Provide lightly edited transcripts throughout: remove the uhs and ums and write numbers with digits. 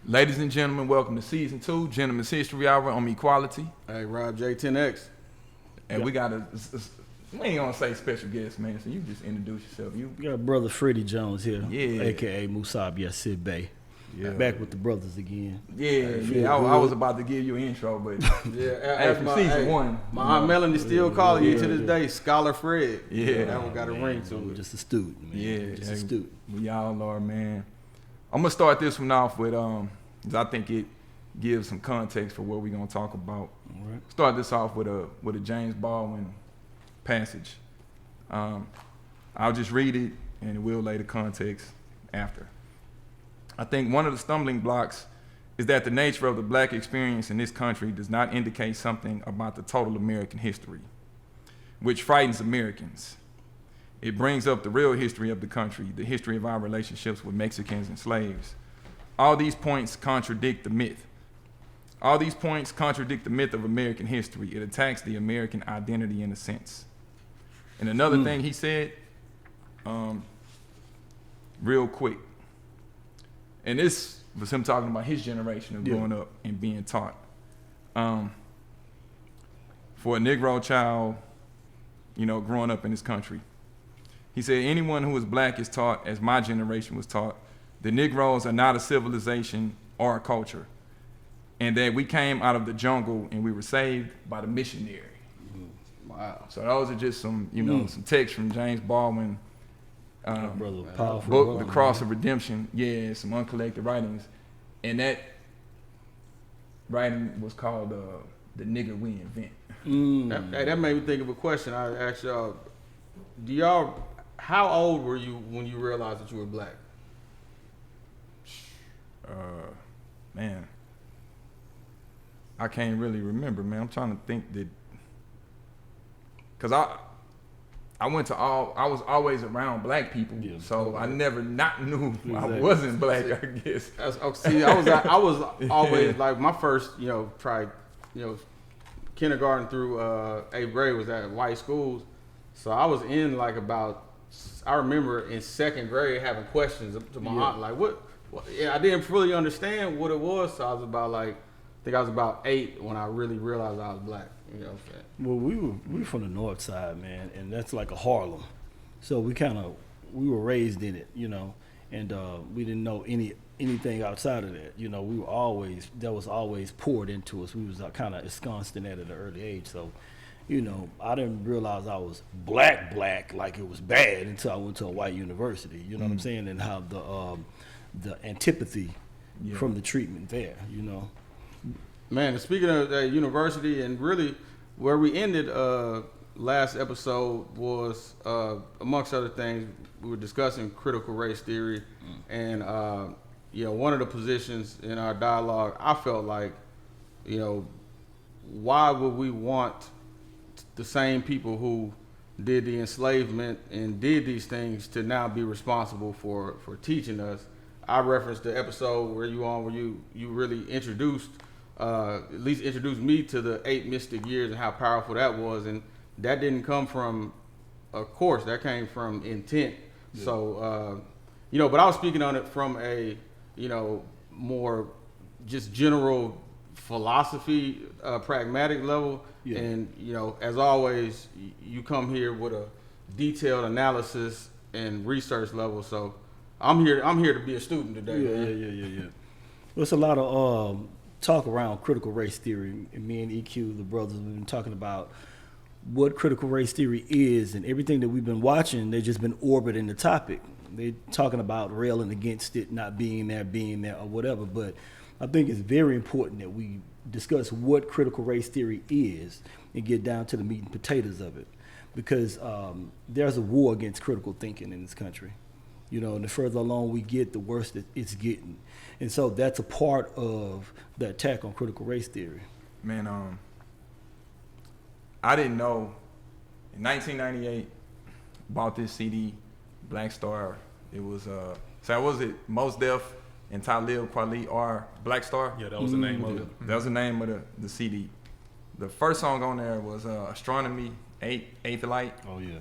Ladies and gentlemen, welcome to Season 2, Gentleman's History Hour on Equality. Hey, Rob J, 10X. And we got we ain't gonna say special guest, man, so you just introduce yourself. We got brother Freddy Jones here, Yeah. a.k.a. Musab Yassir Bey. Yeah. Back with the brothers again. I was about to give you an intro, but After season 1. My Aunt Melanie still calling you to this day, Scholar Fred. Yeah. That one got a ring to I'm it. just a student, man. Yeah, Just a student. We all are, man. I'm gonna start this one off with 'cause I think it gives some context for what we're gonna talk about. All right. Start this off with a James Baldwin passage. I'll just read it and we'll lay the context after. I think one of the stumbling blocks is that the nature of the black experience in this country does not indicate something about the total American history, which frightens Americans. It brings up the real history of the country, the history of our relationships with Mexicans and slaves. All these points contradict the myth. All these points contradict the myth of American history. It attacks the American identity in a sense. And another thing he said, real quick, and this was him talking about his generation of growing up and being taught. For a Negro child, growing up in this country, he said, anyone who is black is taught, as my generation was taught, the Negroes are not a civilization or a culture, and that we came out of the jungle and we were saved by the missionary. Wow. So those are just some, some text from James Baldwin. Brother, powerful Book, brother, The Cross man. of Redemption. Yeah, some uncollected writings. And that writing was called The Nigger We Invent. That made me think of a question. I asked y'all, how old were you when you realized that you were black? Man, I can't really remember, man. I'm trying to think that, cause I was always around black people, so I never not knew I wasn't black. I guess. I was always like my first, kindergarten through 8th grade was at white schools, so I was in I remember in 2nd grade having questions to my aunt, like what? I didn't fully understand what it was, so I was about 8 when I really realized I was black. You know what I'm saying? Well, we were from the north side, man, and that's like a Harlem. So we were raised in it, and we didn't know anything outside of that. That was always poured into us. We was kind of ensconced in that at an early age. So, I didn't realize I was black like it was bad until I went to a white university. You know what I'm saying? And how the antipathy from the treatment there, Man, and speaking of that university, and really where we ended last episode was, amongst other things, we were discussing critical race theory. And, one of the positions in our dialogue, I felt like, why would we want the same people who did the enslavement and did these things to now be responsible for teaching us? I referenced the episode where you really introduced me to the 8 mystic years and how powerful that was, and that didn't come from a course, that came from intent. Yeah. So, but I was speaking on it from a, more just general philosophy, pragmatic level. Yeah. And, as always, you come here with a detailed analysis and research level. So I'm here to be a student today. Yeah. There's a lot of talk around critical race theory, and me and EQ, the brothers, we've been talking about what critical race theory is, and everything that we've been watching, they've just been orbiting the topic. They're talking about railing against it, not being there, or whatever. But I think it's very important that we discuss what critical race theory is and get down to the meat and potatoes of it, because there's a war against critical thinking in this country. And the further along we get, the worse that it's getting. And so that's a part of the attack on critical race theory. Man, I didn't know. In 1998, bought this CD, Black Star. It was, was it Mos Def and Talib Kweli or Black Star? Yeah, that was the name of it. That was the name of the CD. The first song on there was Astronomy, Eighth Light. Oh, yeah.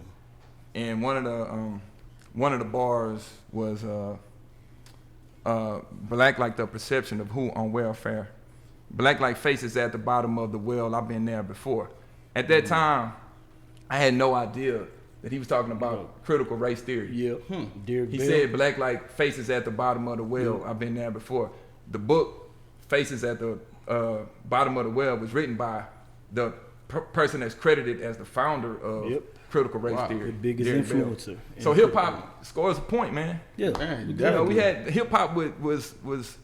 And one of the bars was black like the perception of who on welfare. Black like faces at the bottom of the well. I've been there before. At that time, I had no idea that he was talking about critical race theory. Yeah. Derek He Bell. said black like faces at the bottom of the well. I've been there before. The book Faces at the Bottom of the Well was written by the person that's credited as the founder of critical race theory. The biggest Derek Bell. influencer. So hip hop scores a point, man. Yeah. Man, You know, we had hip hop was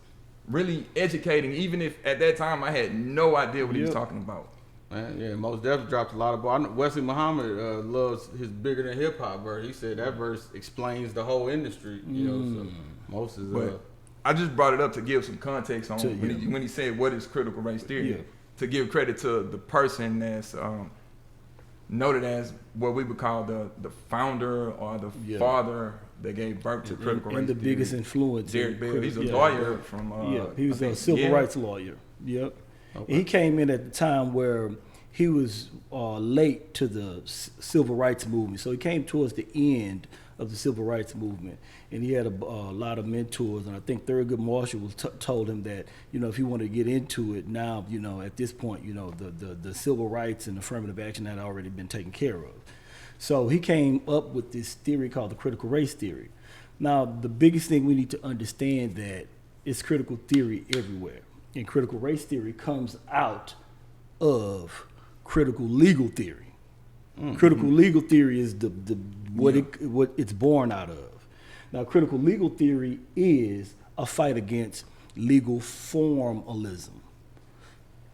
really educating, even if at that time I had no idea what he was talking about. Man, yeah, most definitely dropped a lot of ball. I know Wesley Muhammad loves his bigger than hip hop verse. He said that verse explains the whole industry. You know, so most is. But I just brought it up to give some context on To- when he said what is critical race theory. Yeah. To give credit to the person that's noted as what we would call the founder or the father that gave birth to critical race and the theory. biggest influence. Derek Bell. He's a Yeah. lawyer from. He was I a think civil Yale. rights lawyer. Yep. Okay. He came in at the time where he was late to the civil rights movement. So he came towards the end of the civil rights movement, and he had a lot of mentors. And I think Thurgood Marshall was told him that, you know, if he wanted to get into it now, you know, at this point, you know, the civil rights and affirmative action had already been taken care of. So he came up with this theory called the critical race theory. Now, the biggest thing we need to understand that it's critical theory everywhere. And critical race theory comes out of critical legal theory. Critical legal theory is what it's born out of. Now, critical legal theory is a fight against legal formalism.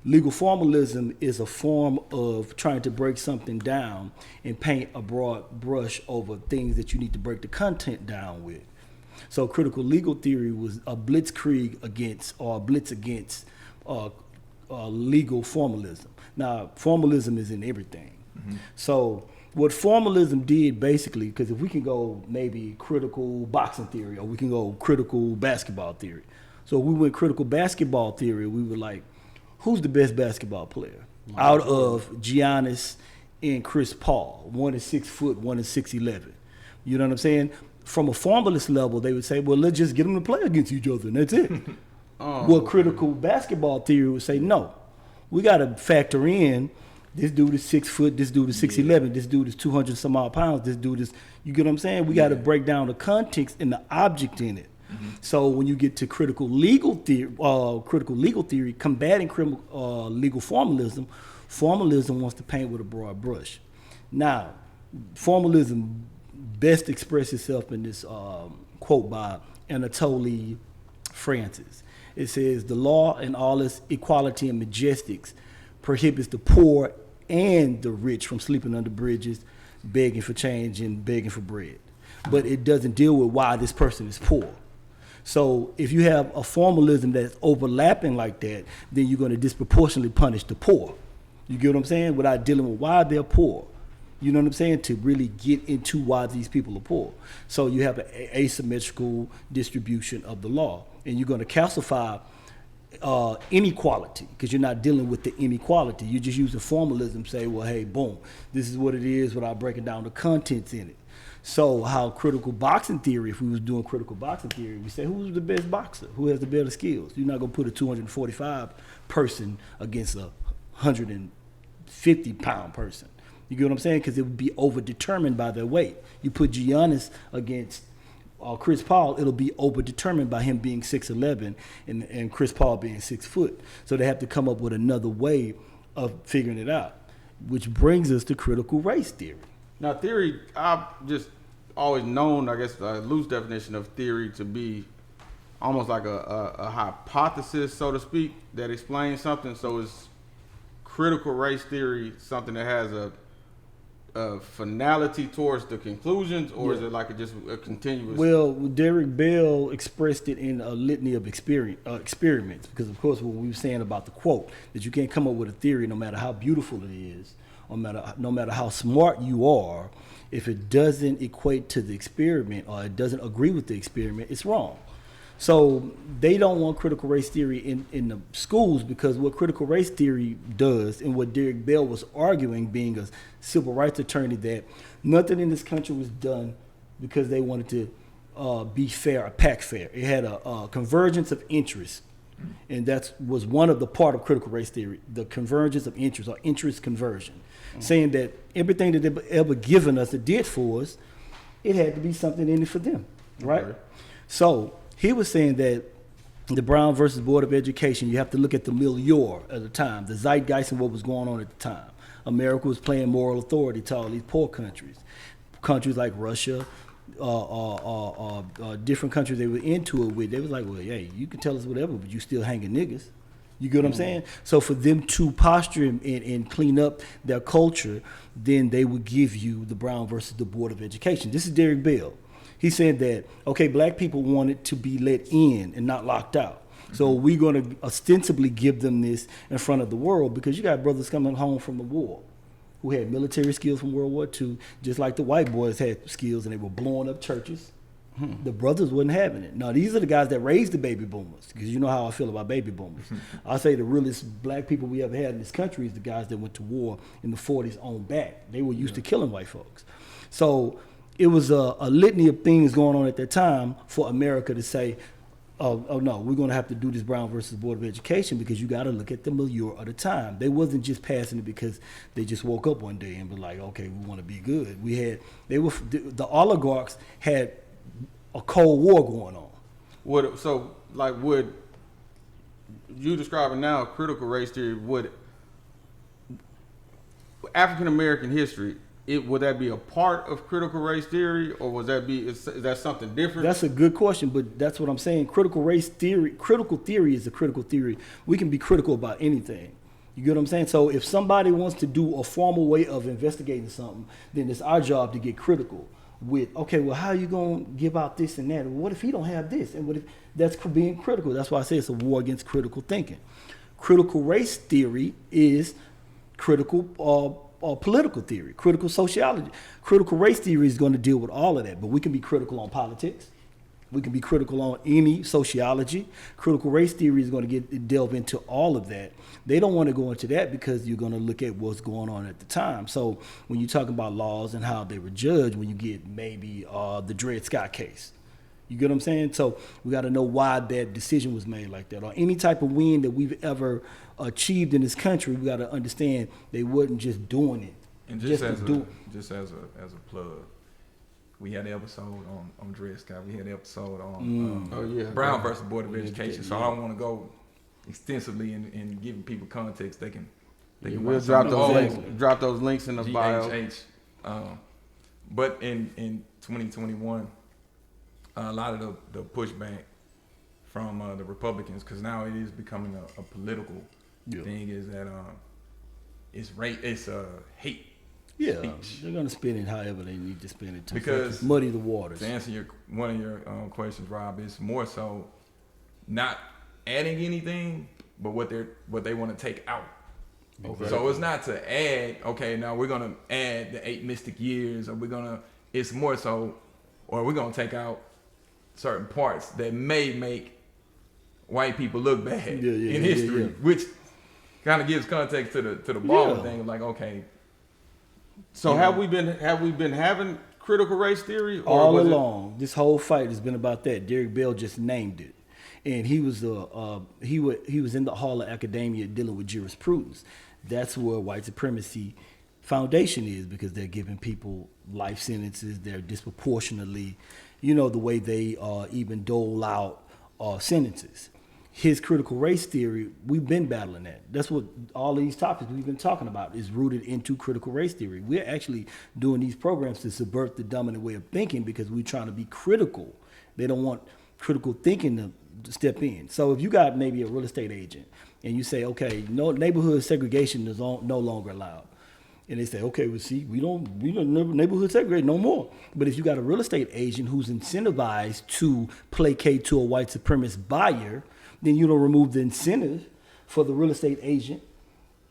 Legal formalism is a form of trying to break something down and paint a broad brush over things that you need to break the content down with. So critical legal theory was a blitzkrieg against, or a blitz against legal formalism. Now, formalism is in everything. So what formalism did basically, because if we can go maybe critical boxing theory, or we can go critical basketball theory. So if we went critical basketball theory, we were like, who's the best basketball player out of Giannis and Chris Paul? One is 6 foot, one is 6'11". You know what I'm saying? From a formalist level, they would say, well, let's just get them to play against each other, and that's it. Well, critical basketball theory would say, no, we got to factor in this dude is 6 foot, this dude is 6'11", this dude is 200 some odd pounds, this dude is, you get what I'm saying? We got to break down the context and the object in it. So when you get to critical legal theory, combating legal formalism, formalism wants to paint with a broad brush. Now, formalism best expresses itself in this quote by Anatoly Francis. It says, the law in all its equality and majestics prohibits the poor and the rich from sleeping under bridges, begging for change and begging for bread. But it doesn't deal with why this person is poor. So if you have a formalism that's overlapping like that, then you're going to disproportionately punish the poor. You get what I'm saying? Without dealing with why they're poor. You know what I'm saying? To really get into why these people are poor. So you have an asymmetrical distribution of the law. And you're going to calcify inequality, because you're not dealing with the inequality. You just use the formalism, say, well, hey, boom, this is what it is without breaking down the contents in it. So how critical boxing theory, if we was doing critical boxing theory, we say, who's the best boxer? Who has the better skills? You're not going to put a 245 person against a 150-pound person. You get what I'm saying? Because it would be over-determined by their weight. You put Giannis against Chris Paul, it'll be over-determined by him being 6'11" and Chris Paul being 6 foot. So they have to come up with another way of figuring it out, which brings us to critical race theory. Now, theory, I've just always known, I guess, a loose definition of theory to be almost like a hypothesis, so to speak, that explains something. So is critical race theory something that has a finality towards the conclusions, or is it like just a continuous? Well, Derek Bell expressed it in a litany of experiments, because of course what we were saying about the quote, that you can't come up with a theory no matter how beautiful it is, no matter how smart you are, if it doesn't equate to the experiment or it doesn't agree with the experiment, it's wrong. So they don't want critical race theory in the schools, because what critical race theory does, and what Derek Bell was arguing, being a civil rights attorney, that nothing in this country was done because they wanted to be fair or pack fair. It had a convergence of interest. And that was one of the part of critical race theory, the convergence of interest or interest conversion, saying that everything that they've ever given us, it did for us, it had to be something in it for them, right? Okay. So he was saying that the Brown versus Board of Education, you have to look at the milieu at the time, the zeitgeist and what was going on at the time. America was playing moral authority to all these poor countries. Countries like Russia, different countries they were into it with, they was like, well, hey, you can tell us whatever, but you still hanging niggas. You get what I'm saying? So for them to posture and clean up their culture, then they would give you the Brown versus the Board of Education. This is Derek Bell. He said that, okay, black people wanted to be let in and not locked out. So we're going to ostensibly give them this in front of the world because you got brothers coming home from the war who had military skills from World War II, just like the white boys had skills and they were blowing up churches. The brothers wasn't having it. Now, these are the guys that raised the baby boomers, because you know how I feel about baby boomers. I say the realest black people we ever had in this country is the guys that went to war in the 40s on back. They were used to killing white folks. So it was a litany of things going on at that time for America to say, oh no, we're going to have to do this Brown versus Board of Education because you got to look at the milieu of the time. They wasn't just passing it because they just woke up one day and be like, okay, we want to be good. The oligarchs had a Cold War going on. Would you describing now critical race theory, would African American history, would that be a part of critical race theory, or is that something different? That's a good question, but that's what I'm saying. Critical theory is a critical theory. We can be critical about anything. You get what I'm saying? So if somebody wants to do a formal way of investigating something, then it's our job to get critical with, okay, well, how are you going to give out this and that? What if he don't have this? And what if that's being critical? That's why I say it's a war against critical thinking. Critical race theory is critical political theory, critical sociology. Critical race theory is going to deal with all of that, but we can be critical on politics. We can be critical on any sociology. Critical race theory is going to delve into all of that. They don't want to go into that because you're going to look at what's going on at the time. So when you talk about laws and how they were judged, when you get maybe the Dred Scott case, you get what I'm saying? So we got to know why that decision was made like that. Or any type of win that we've ever achieved in this country, we got to understand they wasn't just doing it. And just as a plug, we had an episode on Dred Scott. We had an episode on Brown versus Board of Education. So I don't want to go extensively in giving people context. They can we'll drop those links in the bio. GHH. But in 2021, a lot of the pushback from the Republicans, because now it is becoming a political thing, is that it's hate. Yeah, speech. They're going to spin it however they need to spin it to because muddy the waters. To answer one of your questions, Rob, is more so not adding anything, but what they want to take out. Okay. So it's not to add. Okay, now we're going to add the 8 mystic years, or it's more so, or we're going to take out certain parts that may make white people look bad in history, which kind of gives context to the Baldwin thing of like, okay. So have we been having critical race theory all along? This whole fight has been about that. Derek Bell just named it, and he was in the Hall of Academia dealing with jurisprudence. That's where white supremacy foundation is, because they're giving people life sentences. They're disproportionately, the way they even dole out sentences. His critical race theory, we've been battling that. That's what all these topics we've been talking about is rooted into critical race theory. We're actually doing these programs to subvert the dominant way of thinking because we're trying to be critical. They don't want critical thinking to step in. So if you got maybe a real estate agent and you say, okay, no, neighborhood segregation is no longer allowed. And they say, okay, well, see, we don't neighborhood segregate no more. But if you got a real estate agent who's incentivized to placate to a white supremacist buyer, then you don't remove the incentive for the real estate agent,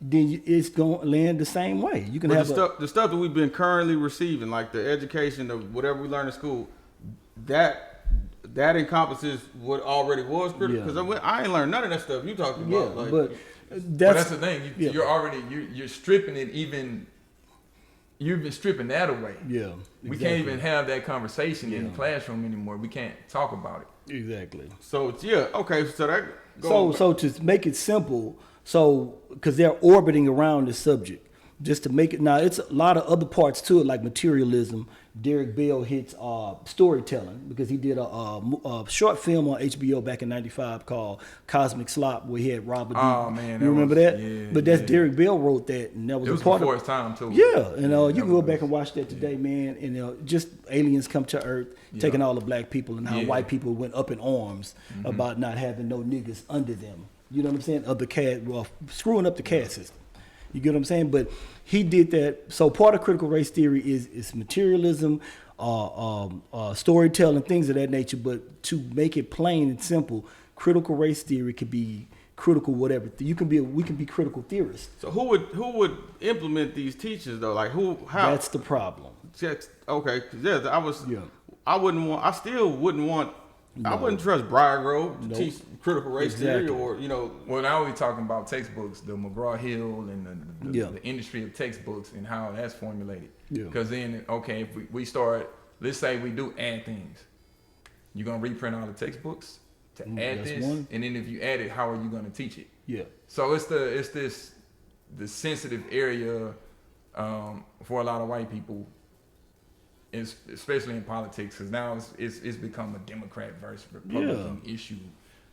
then it's going to land the same way. You can have the stuff that we've been currently receiving, like the education of whatever we learn in school, that encompasses what already was critical. Because I ain't learned none of that stuff you talking about. But that's the thing. You're already you're stripping it even. you've been stripping that away. Yeah. We can't even have that conversation in the Yeah. classroom anymore. We can't talk about it. Exactly. So okay. So that So to make it simple, because they're orbiting around the subject, just to make it, now it's a lot of other parts to it, like materialism. Derek Bell hits storytelling, because he did a short film on HBO back in '95 called Cosmic Slop, where he had Robert. Oh man, you remember that? Yeah, but that's yeah. Derek Bell wrote that, and that was It was a part before of its time too. Yeah, and you can go that back was- and watch that today, man. And just aliens come to Earth, taking all the black people, and how Yeah. white people went up in arms about not having no niggas under them. You know what I'm saying? Of the caste, well, screwing up the caste system. You get what I'm saying? But he did that. So part of critical race theory is materialism, storytelling, things of that nature. But to make it plain and simple, critical race theory could be critical whatever. We can be critical theorists. So who would implement these teachings though? Like how? That's the problem. Okay. 'Cause yeah, Yeah. I still wouldn't want. I wouldn't trust Briar Grove to Nope. teach critical race Exactly. theory, or Well, now we're talking about textbooks, the McGraw-Hill and Yeah. the industry of textbooks and how that's formulated. Yeah. Because then, okay, if we start, let's say we do add things. You're going to reprint all the textbooks to add that's this. one. And then if you add it, how are you going to teach it? Yeah. So it's the sensitive area for a lot of white people, especially in politics, because now it's become a Democrat versus Republican issue.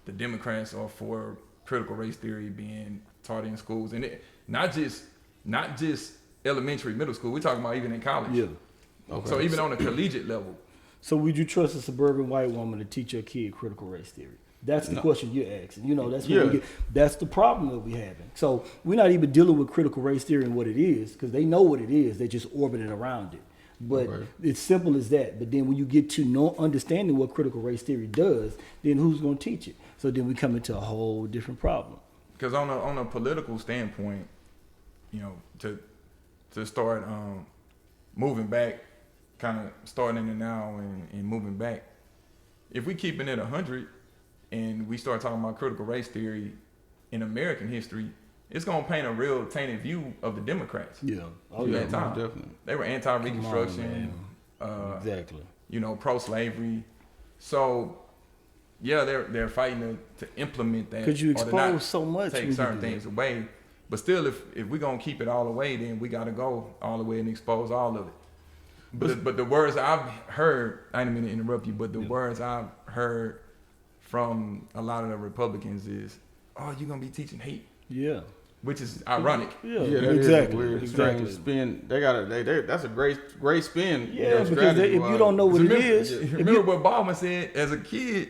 The Democrats are for critical race theory being taught in schools, and not just elementary, middle school. We're talking about even in college. Yeah. Okay. So even on a collegiate level. So would you trust a suburban white woman to teach your kid critical race theory? That's the question you're asking. You know, that's what that's the problem that we're having. So we're not even dealing with critical race theory and what it is, because they know what it is. They're just orbiting around it. But it's simple as that. But then when you get to understanding what critical race theory does, then who's going to teach it? So then we come into a whole different problem. Because on a political standpoint, to start moving back, kind of starting in the now and moving back, if we keeping it 100 and we start talking about critical race theory in American history, it's gonna paint a real tainted view of the Democrats. Yeah. Oh At yeah, that time. definitely. They were anti-Reconstruction, Exactly. Pro-slavery. So yeah, they're fighting to implement that. Because you or to expose not so much. when take you certain do that. things away. But still, if we're gonna keep it all away, then we gotta go all the way and expose all of it. But the words I've heard, I didn't mean to interrupt you, but the words I've heard from a lot of the Republicans is, "Oh, you're gonna be teaching hate," Yeah. which is ironic. Yeah. Yeah, that is exactly. a weird, exactly. strange spin. That's a great spin. Yeah, because if you don't know what it is, if Remember you, what Baldwin said? As a kid,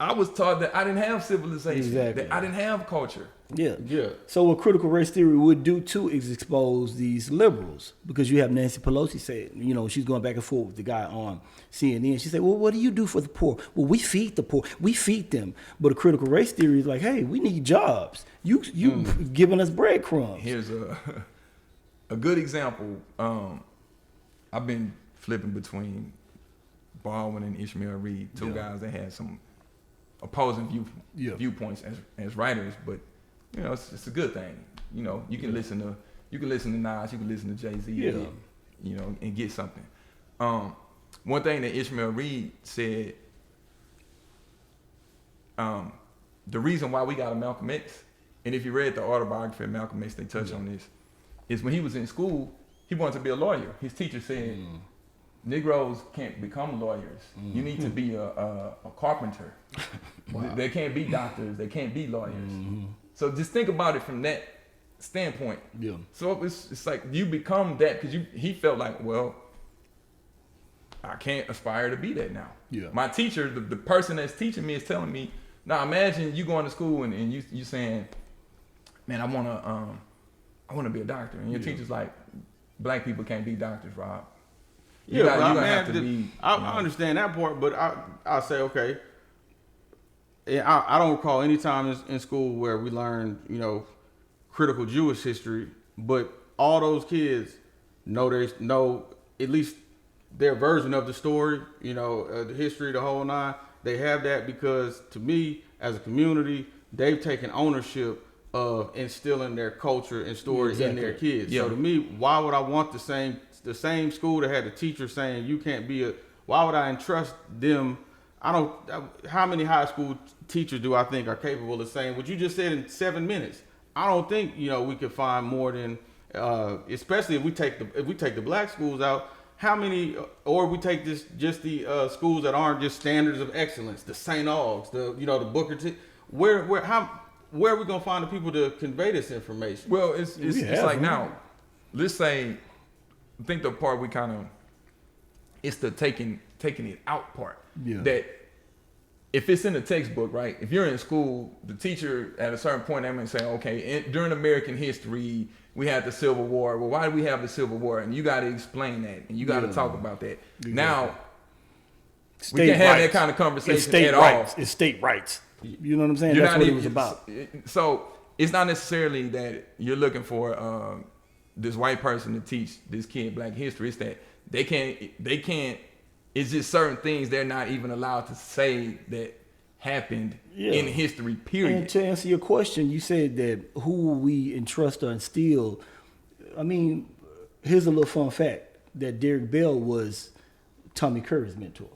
I was taught that I didn't have civilization, Exactly. that I didn't have culture. yeah. Yeah. So what critical race theory would do too is expose these liberals, because you have Nancy Pelosi said, she's going back and forth with the guy on CNN. She said, well, what do you do for the poor? Well, we feed the poor. We feed them. But a critical race theory is like, hey, we need jobs. You giving us breadcrumbs. Here's a good example. I've been flipping between Baldwin and Ishmael Reed, two guys that had some opposing viewpoints as writers, but it's a good thing. You can listen to Nas, you can listen to Jay-Z, and get something. One thing that Ishmael Reed said, the reason why we got a Malcolm X, and if you read the autobiography of Malcolm X, they touch on this, is when he was in school, he wanted to be a lawyer. His teacher said, Negroes can't become lawyers. You need to be a carpenter. They can't be doctors. They can't be lawyers. So just think about it from that standpoint. Yeah. So it's like you become that because he felt like, well, I can't aspire to be that now. Yeah. My teacher, the person that's teaching me is telling me, now imagine you going to school and you saying, man, I wanna be a doctor. And your teacher's like, black people can't be doctors, Rob. You gotta have to be. I understand that part, but I say okay. I don't recall any time in school where we learned critical Jewish history, but all those kids know at least their version of the story. The history, the whole nine. They have that because to me, as a community, they've taken ownership of instilling their culture and story in their kids. Yeah. So to me, why would I want the same school that had the teacher saying you can't be why would I entrust them? How many high school teachers do I think are capable of saying what you just said in 7 minutes? I don't think, we could find more than, especially if we take the black schools out, how many, or we take just the schools that aren't just standards of excellence, the St. Augs, the Booker T. Where are we gonna find the people to convey this information? Well, it's like now, let's say, I think the part we kind of, it's the taking it out part. Yeah. That if it's in the textbook, right? If you're in school, the teacher at a certain point, they may say, okay, during American history, we had the Civil War. Well, why do we have the Civil War? And you got to explain that, and you got to talk about that. Exactly. Now, we can't have that kind of conversation at all. It's state rights. You know what I'm saying? That's what it was about. So it's not necessarily that you're looking for this white person to teach this kid black history. It's that they can't. It's just certain things they're not even allowed to say that happened in history, period. And to answer your question, you said that who will we entrust or instill? I mean, here's a little fun fact that Derek Bell was Tommy Curry's mentor.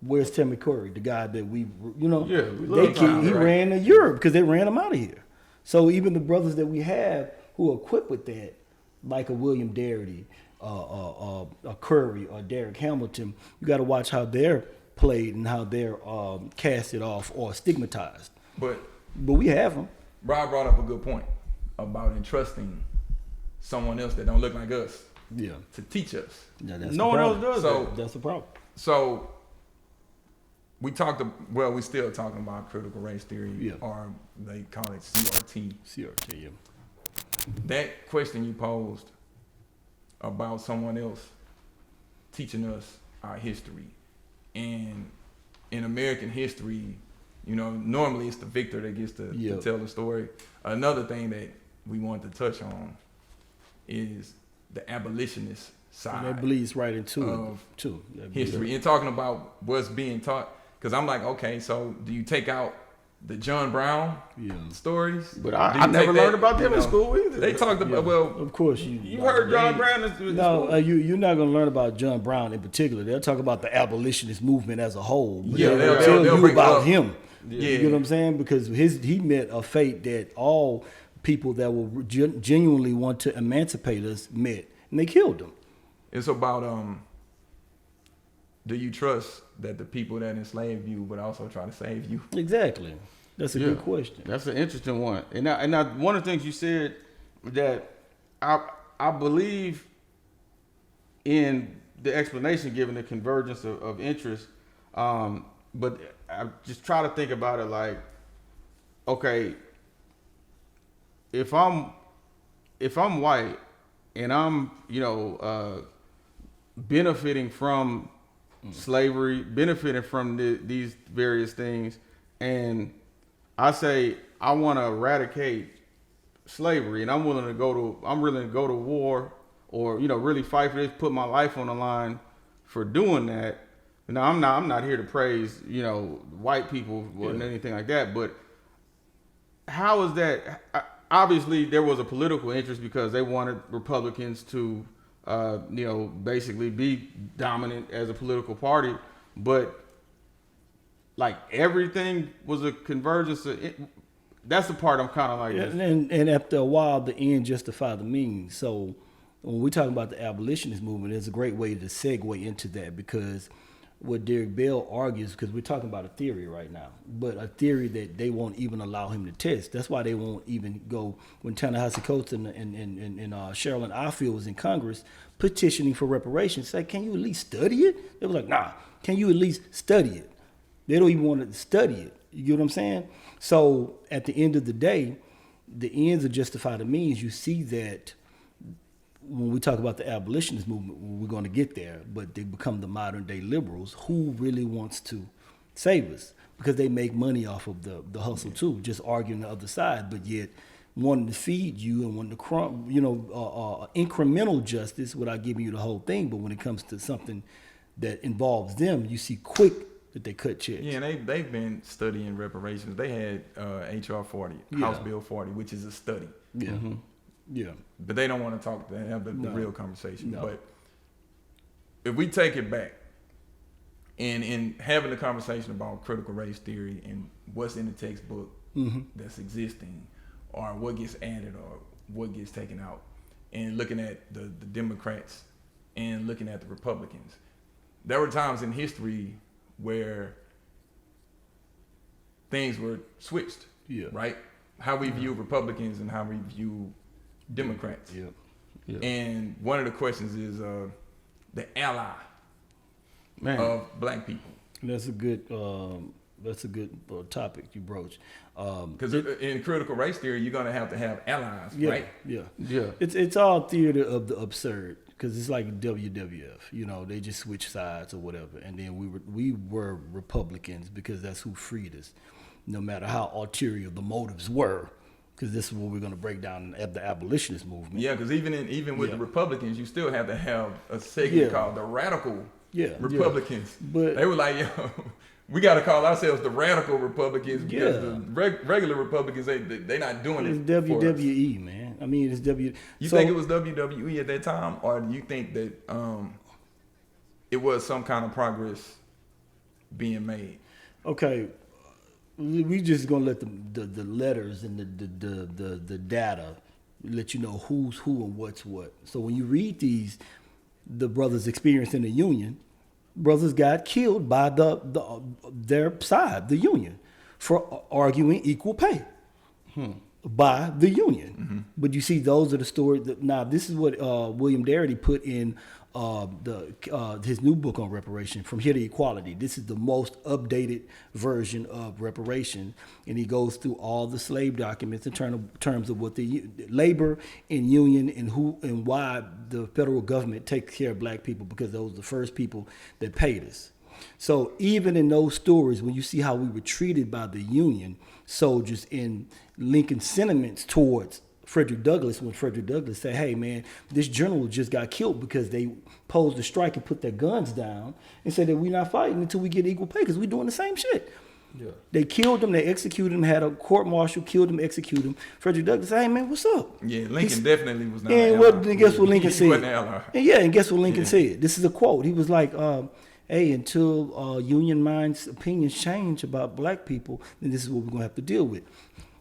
Where's Tommy Curry, the guy that he ran to Europe because they ran him out of here. So even the brothers that we have who are equipped with that, like a William Darity, a Curry or Derek Hamilton, you got to watch how they're played and how they're casted off or stigmatized. But we have them. Rob brought up a good point about entrusting someone else that don't look like us to teach us. Yeah, no one else does. So that's the problem. So we still talking about critical race theory, or they call it CRT. CRT, yeah. That question you posed about someone else teaching us our history. And in American history, normally it's the victor that gets to tell the story. Another thing that we want to touch on is the abolitionist side. And that bleeds right into of too. History. And talking about what's being taught. Because I'm like, okay, so do you take out the John Brown stories? But I never learned about them in school either. They talked about, of course you heard John Brown. You're not going to learn about John Brown in particular. They'll talk about the abolitionist movement as a whole. But they'll tell you about him. Yeah. You know what I'm saying? Because he met a fate that all people that will genuinely want to emancipate us met, and they killed him. It's about do you trust that the people that enslaved you would also try to save you? Exactly. That's a good question. That's an interesting one. And now one of the things you said that I believe in the explanation given the convergence of interest, but I just try to think about it like, okay, if I'm white and I'm benefiting from slavery, benefiting from these various things, and I say I want to eradicate slavery, and I'm willing to go to war, or really fight for this, put my life on the line for doing that. Now I'm not here to praise white people or anything like that, but how is that? Obviously, there was a political interest because they wanted Republicans to basically be dominant as a political party, but like everything was a convergence. That's the part I'm kind of like. And after a while, the end justified the means. So when we talk about the abolitionist movement, it's a great way to segue into that, because what Derek Bell argues, because we're talking about a theory right now, but a theory that they won't even allow him to test. That's why they won't even go, when Ta-Nehisi Coates and Sherilyn Ifill was in Congress petitioning for reparations, say, can you at least study it? They were like, nah, can you at least study it? They don't even want to study it. You get what I'm saying? So at the end of the day, the ends are justify the means. You see that when we talk about the abolitionist movement, we're going to get there, but they become the modern day liberals who really wants to save us, because they make money off of the hustle too, just arguing the other side, but yet wanting to feed you and wanting to incremental justice without giving you the whole thing. But when it comes to something that involves them, you see quick that they cut checks. Yeah, and they've been studying reparations. They had HR 40, House Bill 40, which is a study. Yeah. Mm-hmm. Yeah. But they don't want to have the No. real conversation. No. But if we take it back and in having a conversation about critical race theory and what's in the textbook that's existing, or what gets added or what gets taken out, and looking at the Democrats and looking at the Republicans, there were times in history where things were switched, right? How we view Republicans and how we view Democrats. Yeah. And one of the questions is the ally of black people. That's a good topic you broached. Because in critical race theory, you're going to have allies, right? Yeah. Yeah. It's all theater of the absurd, because it's like WWF. You know, they just switch sides or whatever, and then we were Republicans because that's who freed us, no matter how ulterior the motives were. Because this is what we're going to break down at the abolitionist movement. Yeah, because even with the Republicans, you still have to have a segment called the radical Republicans. But they were like, yo, we got to call ourselves the radical Republicans because the regular Republicans, they not doing it's it. WWE, man. I mean, it's You think it was WWE at that time, or do you think that it was some kind of progress being made? Okay. We just gonna let the letters and the data let you know who's who and what's what. So when you read these, the brothers' experience in the Union, brothers got killed by their side, the Union, for arguing equal pay by the Union. But you see, those are the stories. Now this is what William Darity put in his new book on reparation, From Here to Equality. This is the most updated version of reparation, and he goes through all the slave documents in terms of what the labor and union and who and why the federal government takes care of black people, because those are the first people that paid us. So even in those stories, when you see how we were treated by the Union soldiers in Lincoln's sentiments towards Frederick Douglass, when Frederick Douglass said, hey man, this general just got killed because they posed a strike and put their guns down and said that we're not fighting until we get equal pay because we're doing the same shit. Yeah. They killed him, they executed him, had a court martial, killed him, executed him. Frederick Douglass said, hey man, what's up? Yeah, Lincoln definitely was not and guess what Lincoln said? And guess what Lincoln Yeah. said? This is a quote. He was like, hey, until Union minds' opinions change about black people, then this is what we're going to have to deal with.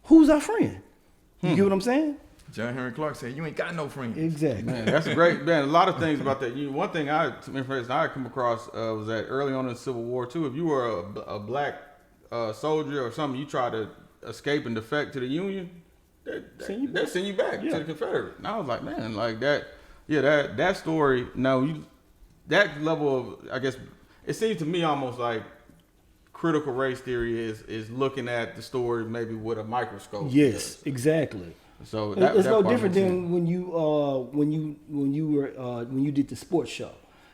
Who's our friend? You get what I'm saying? John Henry Clark said, you ain't got no friends. Exactly. Man, that's great. Man, a lot of things about that. One thing information I come across was that early on in the Civil War too, if you were a black soldier or something, you try to escape and defect to the Union, they send you back to the Confederate. And I was like, man, like that. Yeah, that story. No, that level of, I guess, it seems to me almost like critical race theory is looking at the story maybe with a microscope. Yes, exactly. So it's no different than when you did the sports show.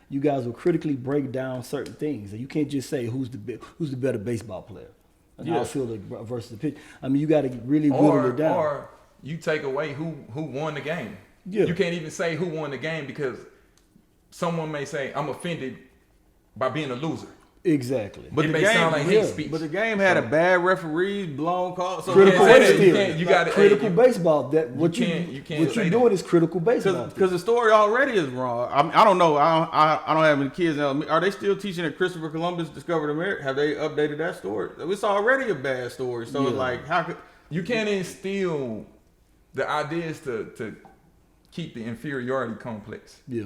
You guys will critically break down certain things, and you can't just say who's the better baseball player, an outfielder versus the pitcher. I mean, you got to really whittle it down. Or you take away who won the game. Yeah. You can't even say who won the game because someone may say, I'm offended by being a loser. Exactly. But It the may game, sound like hate speech. But the game had a bad referee, blown call. So Critical can't race say that. You theory. can't- you gotta- critical hey, baseball. That what you you can't what say you're that. doing is critical baseball. because the story already is wrong. I don't know. I don't have any kids now. Are they still teaching that Christopher Columbus discovered America? Have they updated that story? It's already a bad story. So it's like, how could You can't instill the ideas to keep the inferiority complex. Yeah.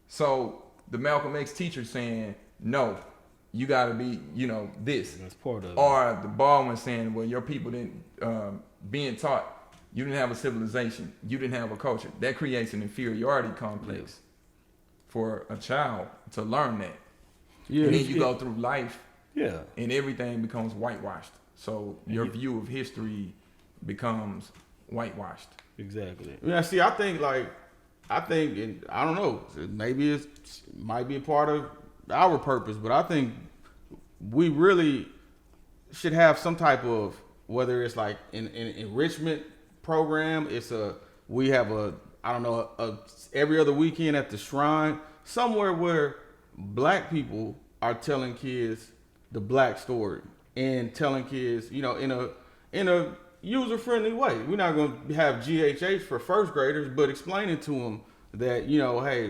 So the Malcolm X teacher saying, no, you got to be, this. That's part of it. Or the Baldwin saying, well, your people didn't, being taught, you didn't have a civilization, you didn't have a culture. That creates an inferiority complex for a child to learn that. Yeah. And then you go through life Yeah. and everything becomes whitewashed. So your view of history becomes whitewashed. Exactly. Yeah, see, I think, and I don't know, maybe it might be a part of our purpose, but I think we really should have some type of, whether it's like an enrichment program, we have every other weekend at the shrine, somewhere where black people are telling kids the black story and telling kids, you know, in a user-friendly way. We're not going to have GHH for first graders, but explaining to them that, you know, hey,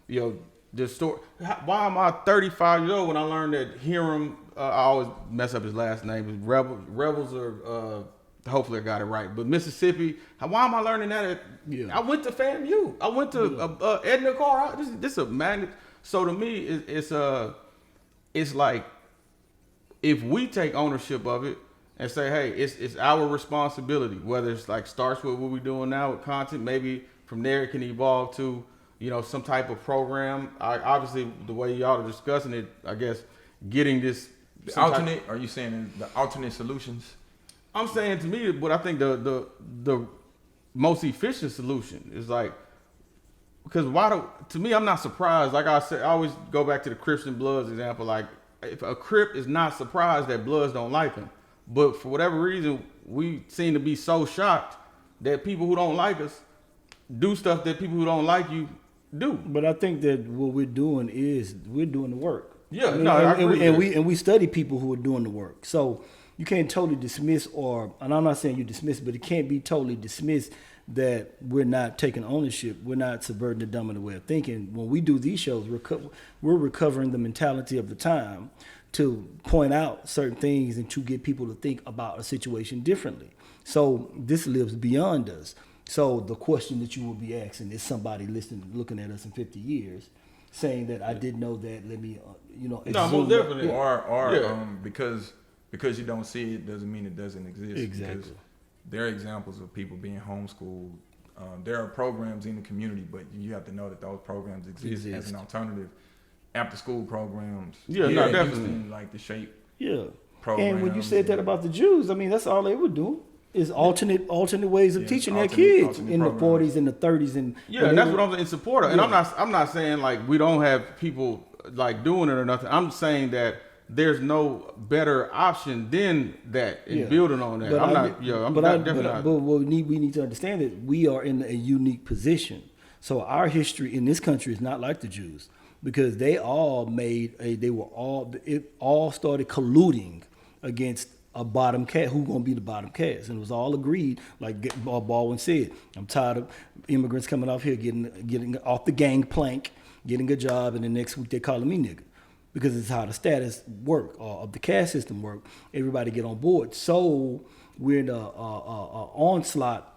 you know, the story. Why am I 35 years old when I learned that Hiram? I always mess up his last name. Is Rebels or hopefully I got it right. But Mississippi. Why am I learning that? I went to FAMU. I went to Edna Carr. This is a magnet. So to me, it's like if we take ownership of it and say, hey, it's our responsibility. Whether it's like starts with what we're doing now with content, maybe from there it can evolve to, you know, some type of program. Obviously, the way y'all are discussing it, I guess, getting this alternate. Are you saying the alternate solutions? I'm saying to me, but I think the most efficient solution is like, because to me, I'm not surprised. Like I said, I always go back to the Crips and Bloods example. Like, if a Crip is not surprised that Bloods don't like him, but for whatever reason, we seem to be so shocked that people who don't like us do stuff that people who don't like you do. But I think that what we're doing is we're doing the work. Yeah, I mean, no, I agree. And we study people who are doing the work. So you can't totally dismiss, and I'm not saying you dismiss, but it can't be totally dismissed that we're not taking ownership. We're not subverting the dominant way of thinking. When we do these shows, we're recovering the mentality of the time to point out certain things and to get people to think about a situation differently. So this lives beyond us. So the question that you will be asking is somebody listening, looking at us in 50 years, saying that I didn't know that. Let me, no, most definitely. Because you don't see it doesn't mean it doesn't exist. Exactly. Because there are examples of people being homeschooled. There are programs in the community, but you have to know that those programs exist. As an alternative. After school programs. Yeah, no, definitely. Houston, like the shape. Yeah. Programs. And when you said that about the Jews, I mean, that's all they were doing. Is alternate ways of teaching their kids in the 40s and the 30s and and that's what I'm in support of. And I'm not saying like we don't have people like doing it or nothing. I'm saying that there's no better option than that and building on that. But what we need to understand is we are in a unique position. So our history in this country is not like the Jews because it all started colluding against a bottom caste, who's going to be the bottom caste. And it was all agreed, like Baldwin said, I'm tired of immigrants coming off here, getting off the gangplank, getting a job, and the next week they're calling me nigga. Because it's how the status work, or of the caste system work. Everybody get on board. So we're in a onslaught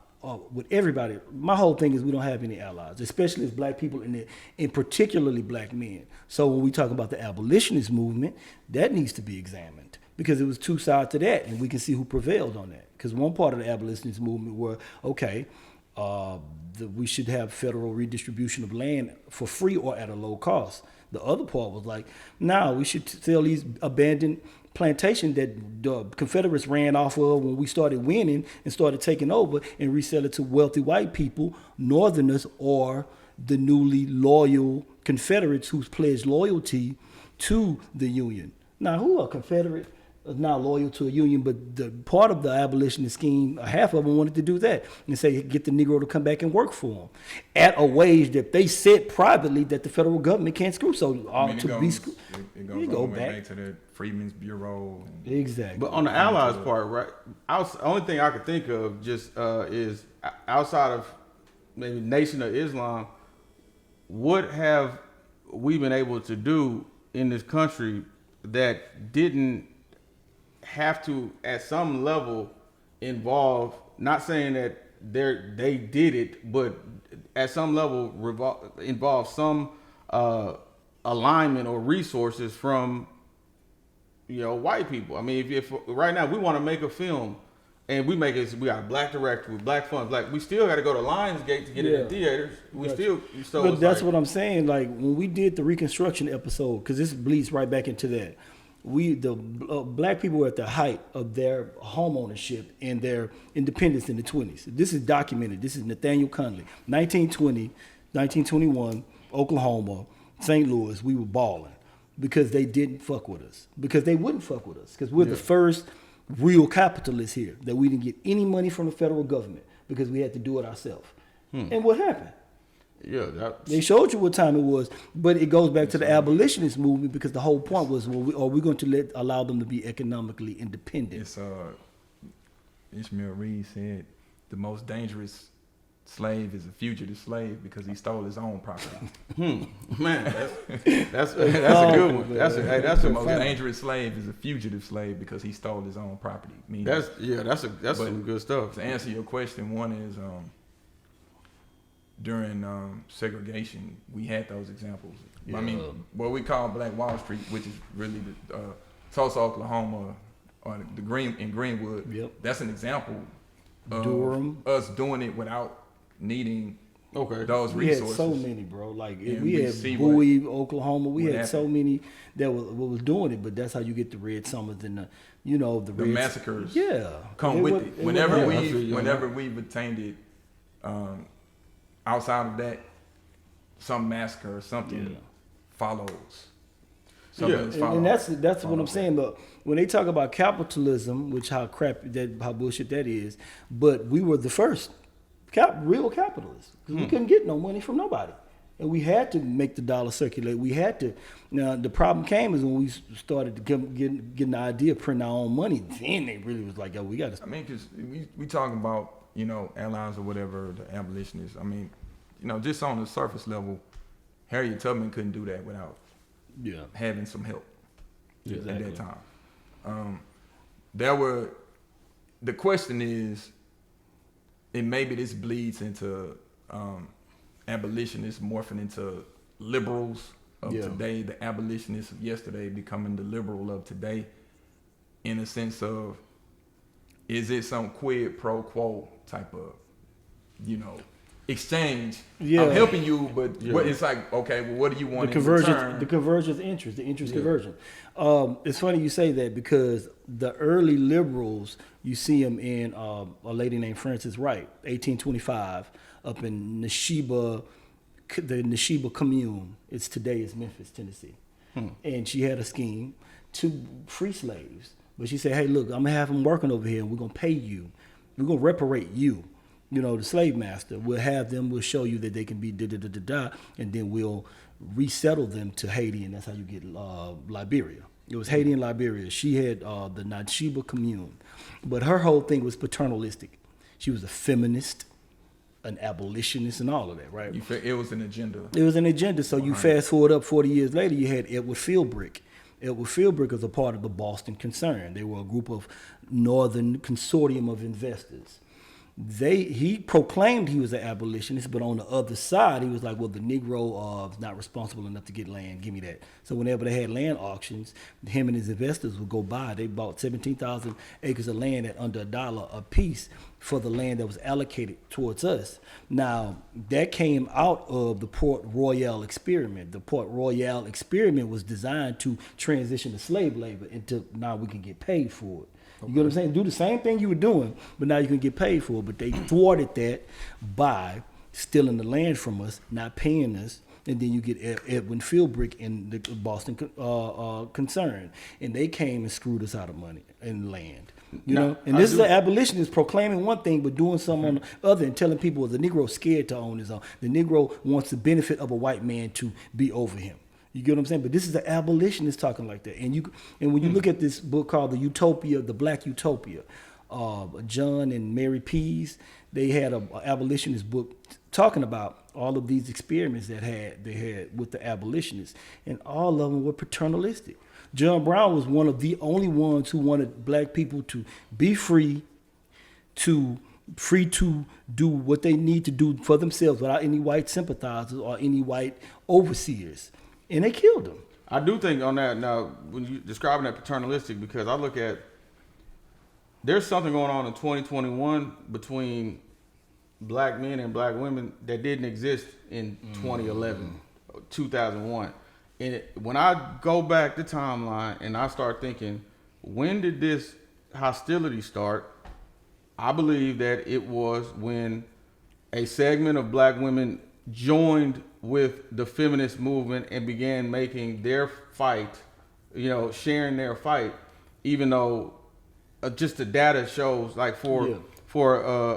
with everybody. My whole thing is we don't have any allies, especially as black people, and particularly black men. So when we talk about the abolitionist movement, that needs to be examined. Because it was two sides to that, and we can see who prevailed on that. Because one part of the abolitionist movement were, we should have federal redistribution of land for free or at a low cost. The other part was like, we should sell these abandoned plantations that the Confederates ran off of when we started winning and started taking over and resell it to wealthy white people, Northerners, or the newly loyal Confederates who's pledged loyalty to the Union. Now, who are Confederate? Not loyal to a union, but the part of the abolitionist scheme, half of them wanted to do that and say, get the Negro to come back and work for them at a wage that they said privately that the federal government can't screw. So it goes back to the Freedmen's Bureau. Exactly. But on the Allies part, right? The only thing I could think of just is outside of maybe Nation of Islam, what have we been able to do in this country that didn't have to at some level involve, not saying that they did it, but at some level involve some alignment or resources from white people. I mean, if right now we want to make a film and we got a black director with black funds, we still got to go to Lionsgate to get it in theaters. But that's what I'm saying. Like when we did the Reconstruction episode, because this bleeds right back into that. Black people were at the height of their home ownership and their independence in the 20s. This is documented. This is Nathaniel Conley. 1920, 1921, Oklahoma, St. Louis, we were balling because they didn't fuck with us. Because they wouldn't fuck with us. Because we're the first real capitalists here, that we didn't get any money from the federal government because we had to do it ourselves. And what happened? Yeah, They showed you what time it was, but it goes back to the abolitionist movement because the whole point was, are we going to allow them to be economically independent? It's Ishmael Reed said the most dangerous slave is a fugitive slave because he stole his own property. Man, that's a good one. That's The a most fan. dangerous slave is a fugitive slave because he stole his own property. Meaning, That's some good stuff. to answer your question, one is during segregation, we had those examples. Yeah. I mean, what we call Black Wall Street, which is really the Tulsa, Oklahoma, or the Greenwood. Yep. That's an example of Durham. us doing it without needing Okay. those We had resources. so many, bro. Like And we we had see Bowie, Oklahoma. We what had so happened. many that was doing it, but that's how you get the Red Summers and the The Red massacres Yeah, come with it. Whenever happen. I feel you on that. we've attained it, outside of that, some massacre or something follows. Something's and that's what I'm follows. saying. Look, when they talk about capitalism, which how bullshit that is, but we were the first real capitalists because we couldn't get no money from nobody, and we had to make the dollar circulate. We had to. Now the problem came is when we started to getting the idea of printing our own money. Then they really was like, yo, we got to. I mean, because we talking about allies or whatever, the abolitionists. I mean, just on the surface level, Harriet Tubman couldn't do that without having some help at that time. The question is, and maybe this bleeds into abolitionists morphing into liberals of today, the abolitionists of yesterday becoming the liberal of today, in a sense of, is it some quid pro quo type of, exchange? Yeah. I'm helping you, but it's like, okay, well, what do you want in return? The convergence interest, the interest conversion. It's funny you say that because the early liberals, you see them in a lady named Frances Wright, 1825, up in Nesheba, the Nesheba commune. Today is Memphis, Tennessee. And she had a scheme to free slaves. But she said, hey, look, I'm going to have them working over here and we're going to pay you. We're going to reparate you. The slave master. We'll show you that they can be da-da-da-da-da, and then we'll resettle them to Haiti, and that's how you get Liberia. It was Haiti and Liberia. She had the Nasheba commune. But her whole thing was paternalistic. She was a feminist, an abolitionist, and all of that, right? It was an agenda. It was an agenda. So you fast forward up 40 years later, you had Edward Philbrick. Edward Philbrick was a part of the Boston Concern. They were a group of northern consortium of investors. He proclaimed he was an abolitionist, but on the other side, he was like, well, the Negro is not responsible enough to get land. Give me that. So whenever they had land auctions, him and his investors would go buy. They bought 17,000 acres of land at under $1 a piece for the land that was allocated towards us. Now, that came out of the Port Royale experiment. The Port Royale experiment was designed to transition the slave labor into now we can get paid for it. You get what I'm saying? Do the same thing you were doing, but now you can get paid for it. But they thwarted that by stealing the land from us, not paying us, and then you get Edwin Philbrick and the Boston Concern, and they came and screwed us out of money and land. And this is an abolitionist proclaiming one thing but doing something on the other and telling people the Negro's scared to own his own. The Negro wants the benefit of a white man to be over him. You get what I'm saying? But this is an abolitionist talking like that. And when you look at this book called The Black Utopia, John and Mary Pease, they had an abolitionist book talking about all of these experiments they had with the abolitionists, and all of them were paternalistic. John Brown was one of the only ones who wanted black people to be free to do what they need to do for themselves without any white sympathizers or any white overseers. And they killed him. I do think on that now, when you describing that paternalistic, because I look at, there's something going on in 2021 between black men and black women that didn't exist in 2011, 2001. And when I go back the timeline and I start thinking, when did this hostility start? I believe that it was when a segment of black women joined with the feminist movement and began making their fight, sharing their fight, even though just the data shows like for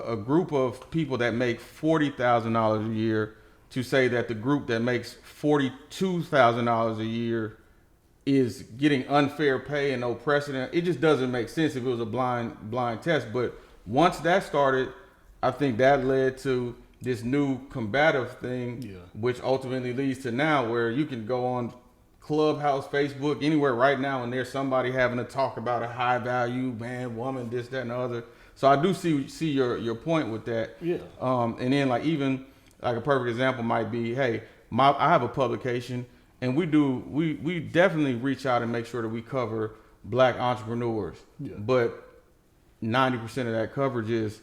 a group of people that make $40,000 a year to say that the group that makes $42,000 a year is getting unfair pay and no precedent. It just doesn't make sense if it was a blind test. But once that started, I think that led to this new combative thing, which ultimately leads to now where you can go on Clubhouse, Facebook, anywhere right now, and there's somebody having a talk about a high value man, woman, this, that, and the other. So I do see your point with that. Yeah. And then even a perfect example might be, hey, I have a publication, and we definitely reach out and make sure that we cover black entrepreneurs. Yeah. But 90% of that coverage is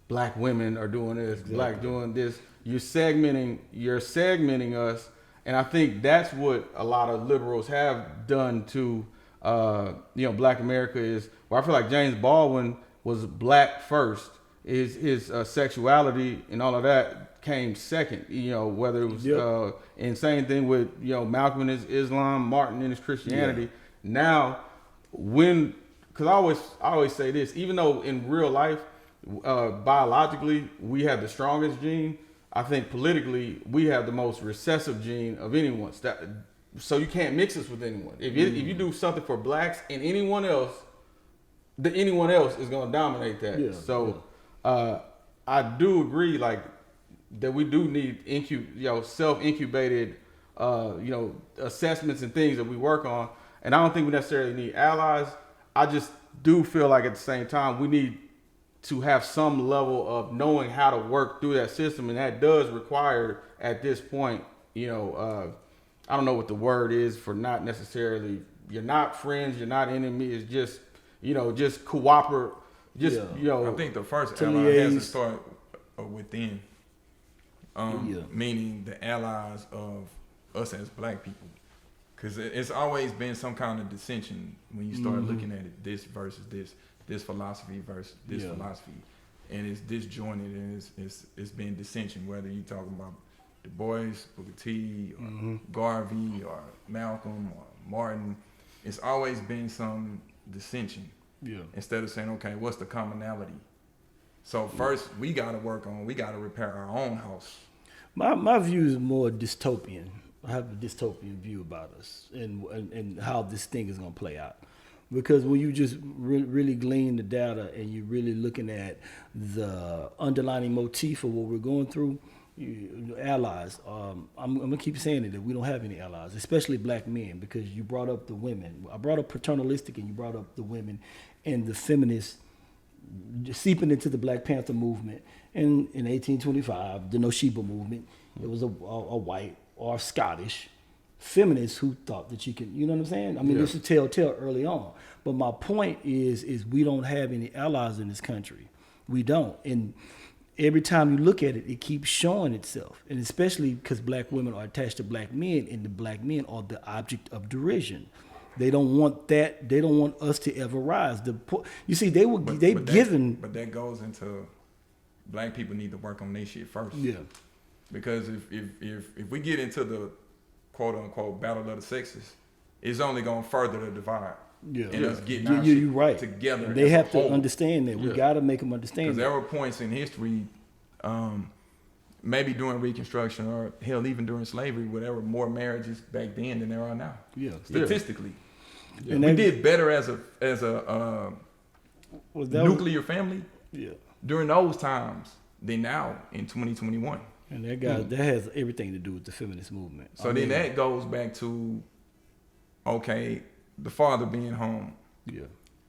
black women are doing this, black doing this. You're segmenting us. And I think that's what a lot of liberals have done to, Black America is. Well, I feel like James Baldwin was black first. His sexuality and all of that came second. Whether it was and same thing with Malcolm in his Islam, Martin in his Christianity. Yeah. Now, because I always say this, even though in real life, biologically we have the strongest gene, I think politically we have the most recessive gene of anyone. So you can't mix us with anyone. If you do something for blacks and anyone else is going to dominate that. Yeah, so I do agree that we do need self-incubated assessments and things that we work on. And I don't think we necessarily need allies. I just do feel like at the same time we need to have some level of knowing how to work through that system, and that does require at this point, I don't know what the word is for not necessarily, you're not friends, you're not enemies, it's just, just cooperate, I think the first ally has to start within, meaning the allies of us as black people, because it's always been some kind of dissension when you start looking at it, this versus this philosophy versus this philosophy, and it's disjointed, and it's been dissension, whether you're talking about Du Bois, Booker T, or Garvey, or Malcolm, or Martin. It's always been some dissension. Yeah. Instead of saying, okay, what's the commonality? So first, we got to repair our own house. My view is more dystopian. I have a dystopian view about us and how this thing is going to play out. Because when you just really glean the data and you're really looking at the underlying motif of what we're going through, allies, I'm going to keep saying it, that we don't have any allies, especially black men, because you brought up the women. I brought up paternalistic and you brought up the women and the feminists seeping into the Black Panther movement. And in 1825, the No Sheba movement, it was a white or Scottish feminists who thought that you can, you know what I'm saying? I mean, this is telltale early on. But my point is we don't have any allies in this country. We don't. And every time you look at it, it keeps showing itself. And especially because black women are attached to black men, and the black men are the object of derision. They don't want that. They don't want us to ever rise. You see, given. But that goes into black people need to work on their shit first. Yeah. Because if we get into the quote unquote battle of the sexes, it's only going to further the divide. Yeah. And us getting our shit right. together. They have to understand that. We got to make them understand that. Because there were points in history, maybe during Reconstruction or hell, even during slavery, where there were more marriages back then than there are now. Yeah. Statistically. Yeah. And we did better as a nuclear family during those times than now in 2021. And that has everything to do with the feminist movement. So then that goes back to, okay, the father being home. Yeah.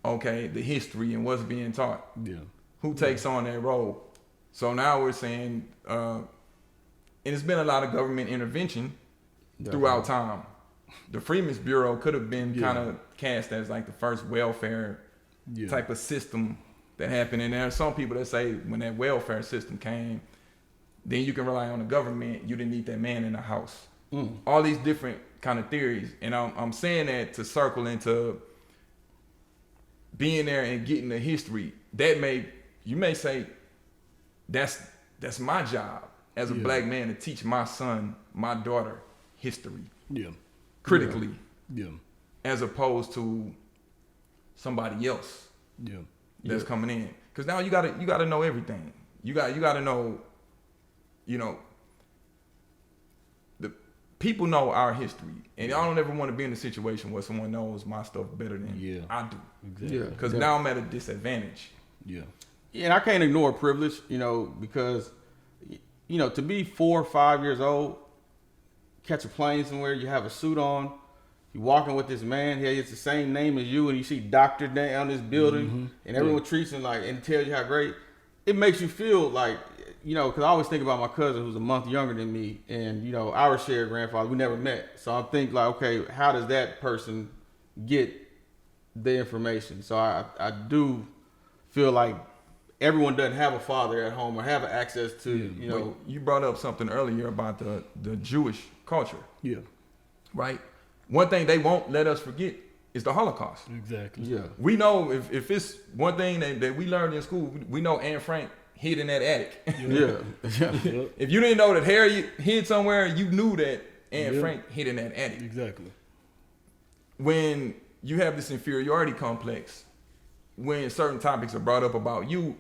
Okay, the history and what's being taught. Yeah. Who takes on that role? So now we're saying, and it's been a lot of government intervention throughout time. The Freedmen's Bureau could have been kind of cast as like the first welfare type of system that happened. And there are some people that say when that welfare system came, then you can rely on the government. You didn't need that man in the house. All these different kind of theories. And I'm saying that to circle into being there and getting the history. You may say, that's my job as a black man to teach my son, my daughter, history. Yeah. Critically. Yeah. As opposed to somebody else. Yeah. That's coming in. Because now you gotta know everything. You gotta know, people know our history, and I don't ever want to be in a situation where someone knows my stuff better than I do. Exactly. Yeah. Because now I'm at a disadvantage. Yeah. Yeah, and I can't ignore privilege, because, to be 4 or 5 years old, catch a plane somewhere, you have a suit on, you walking with this man, he has the same name as you, and you see doctor down this building, and everyone treats him like, and tells you how great. It makes you feel like, because I always think about my cousin who's a month younger than me, and, our shared grandfather, we never met. So I think like, okay, how does that person get the information? So I do feel like everyone doesn't have a father at home or have access to, But you brought up something earlier about the Jewish culture. Yeah. Right? One thing they won't let us forget is the Holocaust. Exactly. Yeah. We know if it's one thing that we learned in school, we know Anne Frank hid in that attic. Yeah. If you didn't know that Harry hid somewhere, you knew that Anne Yeah. Frank hid in that attic. Exactly. When you have this inferiority complex, when certain topics are brought up about you,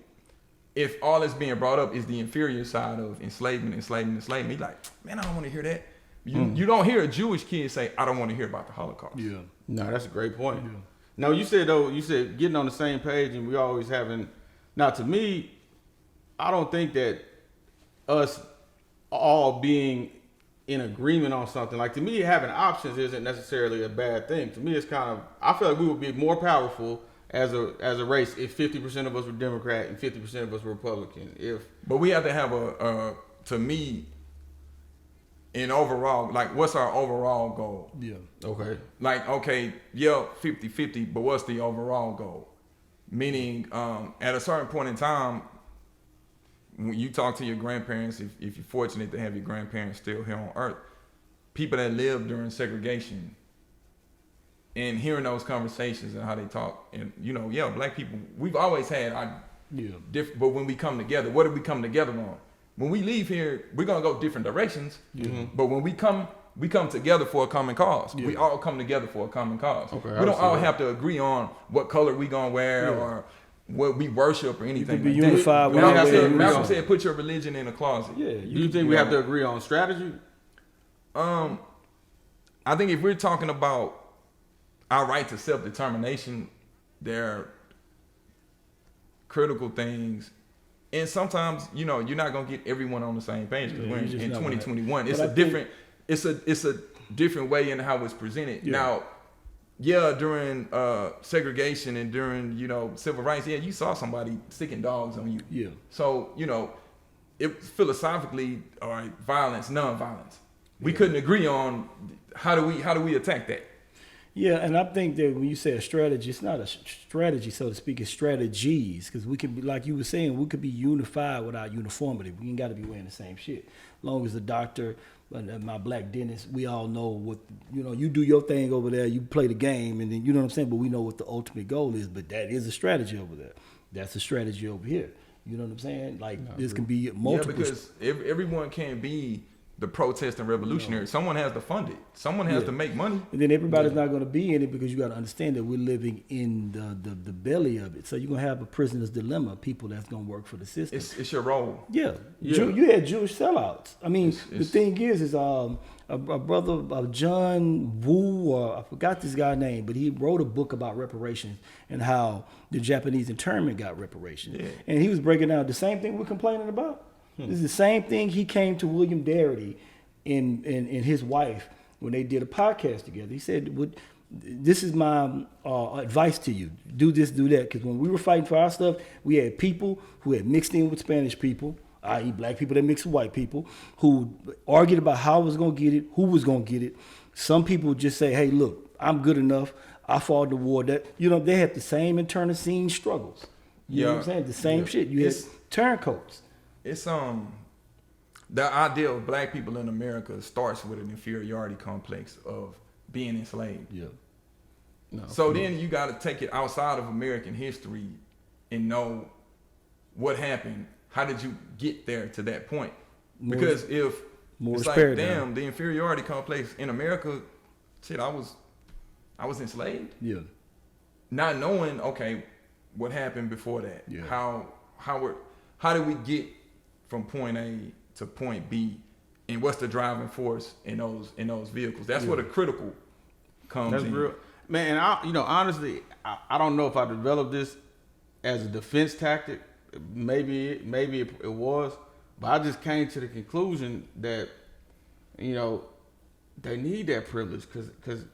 if all that's being brought up is the inferior side of enslavement, you're like, man, I don't want to hear that. You don't hear a Jewish kid say, I don't want to hear about the Holocaust. Yeah. No, that's a great point. Yeah. No, you said getting on the same page, and we always having. Now, to me, I don't think that us all being in agreement on something, like, to me, having options isn't necessarily a bad thing. To me, it's kind of, I feel like we would be more powerful as a race if 50% of us were Democrat and 50% of us were Republican. But we have to have to me, in overall, like, what's our overall goal? Yeah. Okay. Like, okay, yeah, 50-50, but what's the overall goal? Meaning, at a certain point in time, when you talk to your grandparents, if you're fortunate to have your grandparents still here on Earth, people that lived during segregation, and hearing those conversations and how they talk, and black people, we've always had but when we come together, what do we come together on? When we leave here, we're gonna go different directions. But when we come together for a common cause. We all come together for a common cause. Okay, we don't all have to agree on what color we gonna wear or what we worship or anything. be like that. unified with Malcolm said, put your religion in a closet. Yeah. Do you think we have to agree on strategy? I think if we're talking about our right to self-determination, there are critical things. And sometimes, you're not gonna get everyone on the same page because we're in 2021. It's a different way in how it's presented. Yeah. Now, during segregation and during civil rights, you saw somebody sticking dogs on you. Yeah. So it philosophically, all right, violence, non-violence. We couldn't agree on how do we attack that. Yeah, and I think that when you say a strategy, it's not a strategy, so to speak. It's strategies, because we can be, like you were saying, we could be unified without uniformity. We ain't got to be wearing the same shit. As long as the doctor, my black dentist, we all know what, you do your thing over there, you play the game, and then, you know what I'm saying? But we know what the ultimate goal is, but that is a strategy over there. That's a strategy over here. You know what I'm saying? Like, this can be multiple. Yeah, because everyone can't be the protest and revolutionary. Someone has to fund it. Someone has to make money. And then everybody's not going to be in it, because you got to understand that we're living in the belly of it. So you're going to have a prisoner's dilemma, people that's going to work for the system. It's your role. Yeah. You had Jewish sellouts. I mean, the thing is a brother, John Woo, or I forgot this guy's name, but he wrote a book about reparations and how the Japanese internment got reparations. Yeah. And he was breaking down the same thing we're complaining about. This is the same thing he came to William Darity and his wife when they did a podcast together. He said, this is my advice to you. Do this, do that. Because when we were fighting for our stuff, we had people who had mixed in with Spanish people, i.e. black people that mixed with white people, who argued about how I was going to get it, who was going to get it. Some people just say, hey, look, I'm good enough. I fought the war. That they had the same internal scene struggles. You know what I'm saying? The same shit. You had turncoats. It's the idea of black people in America starts with an inferiority complex of being enslaved. Yeah. So then you got to take it outside of American history and know what happened. How did you get there to that point? Because if it's like, damn, the inferiority complex in America, shit, I was enslaved. Yeah. Not knowing, okay, what happened before that? Yeah. How did we get from point A to point B, and what's the driving force in those vehicles. That's where the critical comes That's in. real, man. And honestly, I don't know if I developed this as a defense tactic. Maybe it was, but I just came to the conclusion that they need that privilege because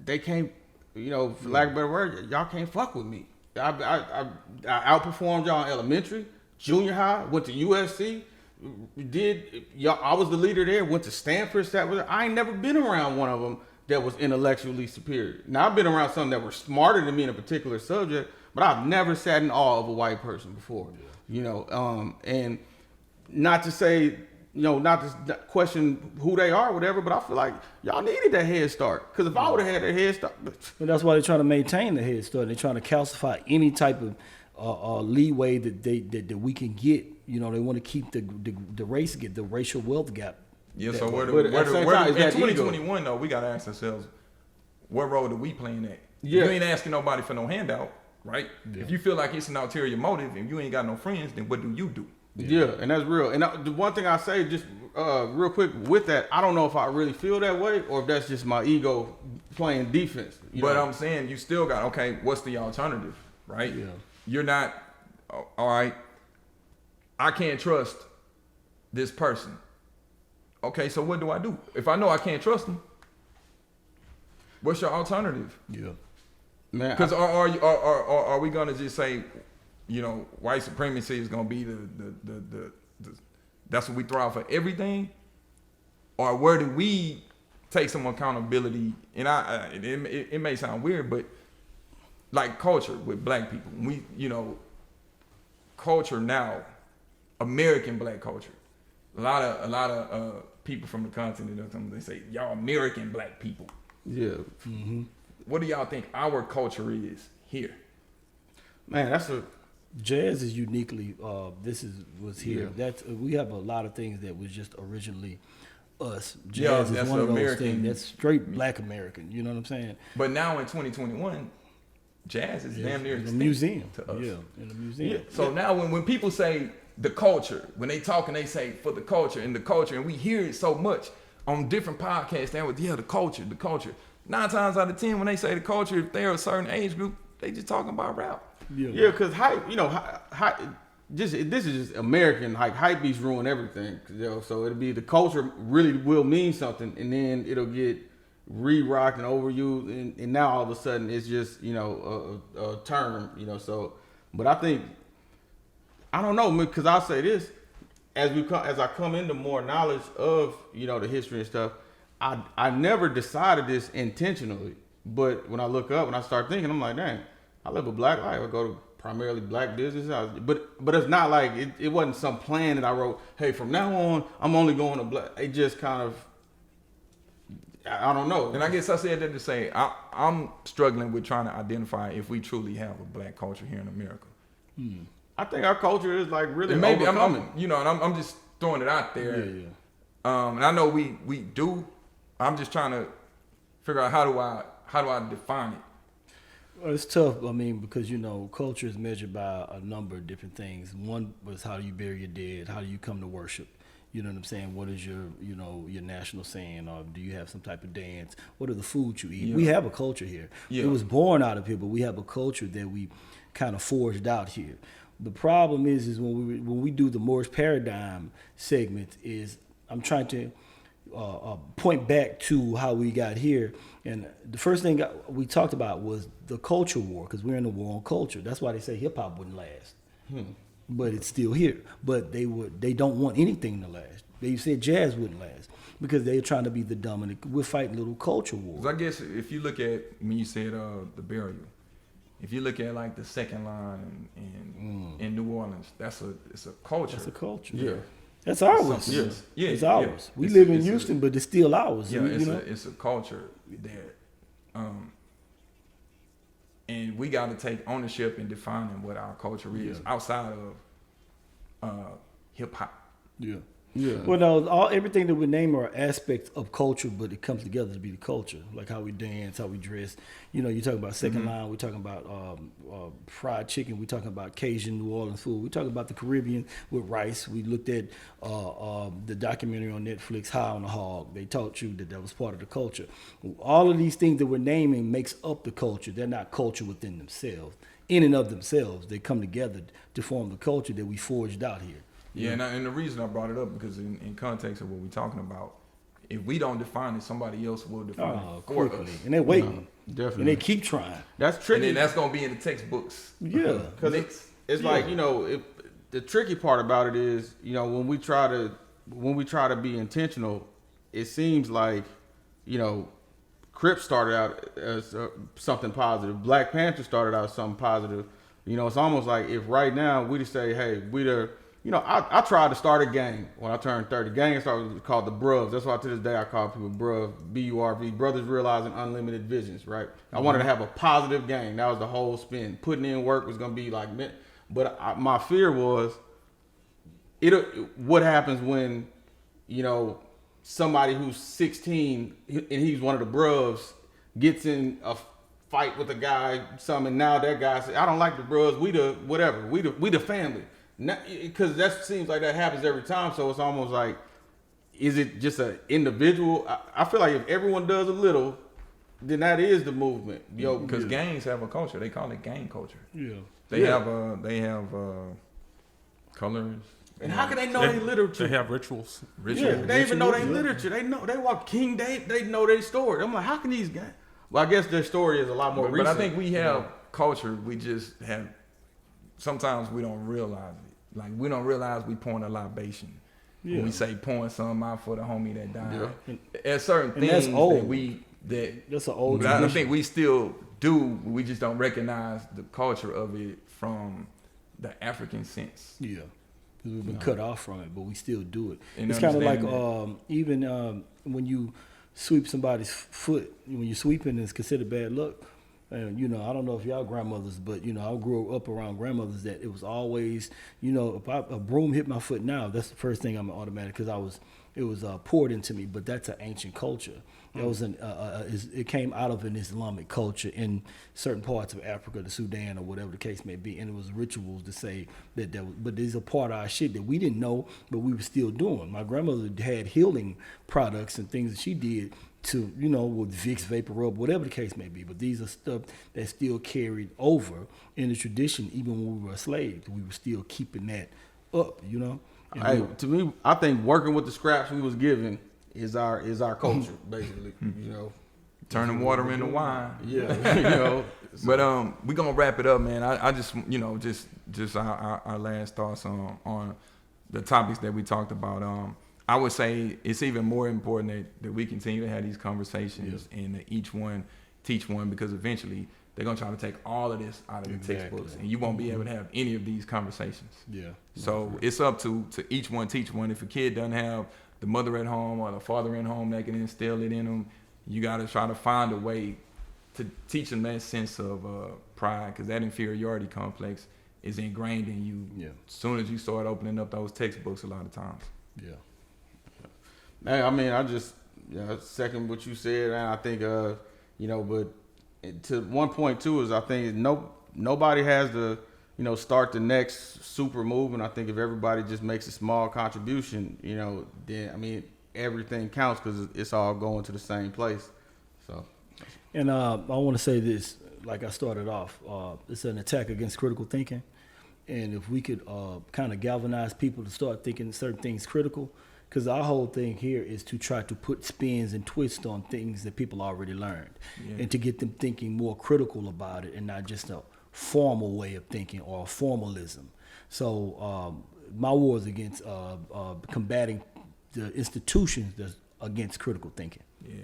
they can't, for lack of a better word, y'all can't fuck with me. I outperformed y'all in elementary, junior high, went to USC. I was the leader there. Went to Stanford. I ain't never been around one of them that was intellectually superior. Now I've been around some that were smarter than me in a particular subject, but I've never sat in awe of a white person before. And not to say, not to question who they are, or whatever, but I feel like y'all needed that head start. Because if I would have had that head start, But that's why they're trying to maintain the head start. They're trying to calcify any type of leeway that we can get. They want to keep the race gap, the racial wealth gap. Yeah, so But at the same time, in is that 2021 though, we gotta ask ourselves, what role do we play in that? Yeah. You ain't asking nobody for no handout, right? Yeah. If you feel like it's an ulterior motive and you ain't got no friends, then what do you do? Yeah, and that's real. And the one thing I say, just real quick with that, I don't know if I really feel that way or if that's just my ego playing defense. But I'm saying you still got, okay, what's the alternative, right? Yeah. You're not, all right, I can't trust this person. Okay, so what do I do? If I know I can't trust them, what's your alternative? Yeah. Man, Because are we gonna just say, white supremacy is gonna be the that's what we throw out for everything, or where do we take some accountability? And it may sound weird, but like culture with black people, culture now, American black culture, a lot of people from the continent, they say y'all American black people. yeah. Mm-hmm. What do y'all think our culture is here? Man, that's Jazz is uniquely. Was here. Yeah. We have a lot of things that was just originally us. Yeah, Jazz that's is one of those American. things that's straight Black American. You know what I'm saying? But now in 2021, jazz is damn near in a extinct museum. to us. Yeah, in a museum. Yeah. So now when people say the culture, when they talk and they say for the culture, and we hear it so much on different podcasts, the culture. 9 times out of 10, when they say the culture, if they're a certain age group, they just talking about rap. Yeah, because hype, this is just American hype beats ruin everything. So it'll be the culture really will mean something, and then it'll get re-rocked and overused, and now all of a sudden it's just a term. So, but I think I don't know, because I'll say this as I come into more knowledge of the history and stuff. I never decided this intentionally, but when I look up and I start thinking, I'm like, dang, I live a black life. I go to primarily black business, but it's not like it wasn't some plan that I wrote. Hey, from now on, I'm only going to black. It just kind of, I don't know. And I guess I said that to say I'm struggling with trying to identify if we truly have a black culture here in America. I think our culture is like really And maybe overcoming. I'm just throwing it out there. Yeah. And I know we do. I'm just trying to figure out how do I define it. Well, it's tough. I mean, because culture is measured by a number of different things. One was how do you bury your dead? How do you come to worship? You know what I'm saying? What is your your national saying? Or do you have some type of dance? What are the foods you eat? Yeah. We have a culture here. Yeah. It was born out of here, but we have a culture that we kind of forged out here. The problem is when we do the Morris paradigm segment is I'm trying to point back to how we got here, and the first thing we talked about was the culture war, because we're in a war on culture. That's why they say hip hop wouldn't last, but it's still here. But they don't want anything to last. They said jazz wouldn't last because they're trying to be the dominant. We're fighting little culture war. 'Cause I guess if you look at when you said the burial, if you look at like the second line in New Orleans, it's a culture. That's a culture. Yeah. That's ours. Yeah. Yeah, It's yeah. ours. We It's live a- in it's a- Houston, but it's still ours. Yeah, you know? it's a culture there, and we got to take ownership in defining what our culture is outside of hip hop. Yeah. Yeah. Well, no, everything that we name are aspects of culture, but it comes together to be the culture, like how we dance, how we dress. You know, you're talking about second line. We're talking about fried chicken. We're talking about Cajun New Orleans food. We're talking about the Caribbean with rice. We looked at the documentary on Netflix, High on the Hog. They taught you that was part of the culture. All of these things that we're naming makes up the culture. They're not culture within themselves. In and of themselves, they come together to form the culture that we forged out here. Yeah, and the reason I brought it up because in context of what we're talking about, if we don't define it, somebody else will define it for Quickly. us. And they're waiting. Definitely. And they keep trying. That's And tricky. then that's gonna be in the textbooks. Yeah. Because it's like, you know, the tricky part about it is, you know, when we try to be intentional, it seems like, you know, Crips started out as something positive. Black Panther started out as something positive. You know, it's almost like if right now we just say, hey, you know, I tried to start a gang when I turned 30. Gang started called the Bruvs. That's why to this day I call people Bruv, B-U-R-V, Brothers Realizing Unlimited Visions, right? I wanted to have a positive gang. That was the whole spin. Putting in work was going to be like, but my fear was, what happens when, you know, somebody who's 16 and he's one of the Bruvs gets in a fight with a guy, and now that guy says, I don't like the Bruvs, we the family. Because that seems like that happens every time. So it's almost like, is it just an individual? I feel like if everyone does a little, then that is the movement. Because gangs have a culture. They call it gang culture. Yeah. They have colors. And how can they know they literature? They have rituals. Yeah, they even know they literature. They know they walk King David. They know their story. I'm like, how can these guys? Well, I guess their story is a lot more recent. But I think we have culture. We just have. Sometimes we don't realize it. Like we don't realize we pouring a libation. Yeah. When we say pouring something out for the homie that died. Yeah. There's certain And things that's old. that's an old But I tradition. think we still do. We just don't recognize the culture of it from the African sense. Yeah. 'Cause we've been cut off from it, but we still do it. And It's kind of like understanding even when you sweep somebody's foot, when you're sweeping, it's considered bad luck. And, you know, I don't know if y'all grandmothers, but, you know, I grew up around grandmothers that it was always, you know, if a broom hit my foot now, that's the first thing I'm automatic because it was poured into me. But that's an ancient culture. That was it came out of an Islamic culture in certain parts of Africa, the Sudan or whatever the case may be. And it was rituals to say but these are part of our shit that we didn't know, but we were still doing. My grandmother had healing products and things that she did to, you know, with Vicks, Vapor Rub, whatever the case may be. But these are stuff that still carried over in the tradition, even when we were slaves. We were still keeping that up, you know. Hey, to me, I think working with the scraps we was given is our culture, basically. You know, Turning water into wine. yeah. You know, But we're gonna wrap it up, man. I just, you know, just our last thoughts on the topics that we talked about. I would say it's even more important that we continue to have these conversations and that each one teach one, because eventually they're gonna try to take all of this out of the textbooks, and you won't be able to have any of these conversations. Yeah. So it's up to each one teach one. If a kid doesn't have the mother at home or the father at home that can instill it in them, you got to try to find a way to teach them that sense of pride, because that inferiority complex is ingrained in you as soon as you start opening up those textbooks a lot of times. Yeah. Hey, I mean, I just second what you said, and I think you know, but to one point too is I think nobody has to, you know, start the next super movement. I think if everybody just makes a small contribution, you know, then I mean everything counts because it's all going to the same place. So, And I want to say this, like I started off, it's an attack against critical thinking, and if we could kind of galvanize people to start thinking certain things critical. Because our whole thing here is to try to put spins and twists on things that people already learned, and to get them thinking more critical about it and not just a formal way of thinking or a formalism. So my war is against combating the institutions that's against critical thinking. Yeah.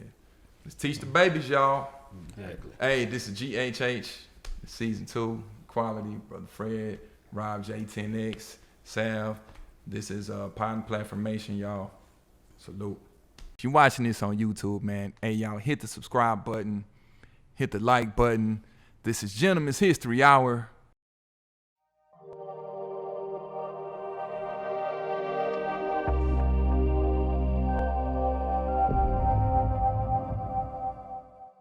Let's teach the babies, y'all. Exactly. Hey, this is GHH, season 2, quality, Brother Fred, Rob J, 10X, Sav. This is Pod Platformation, y'all. Salute. If you're watching this on YouTube, man, hey, y'all, hit the subscribe button, hit the like button. This is Gentleman's History Hour.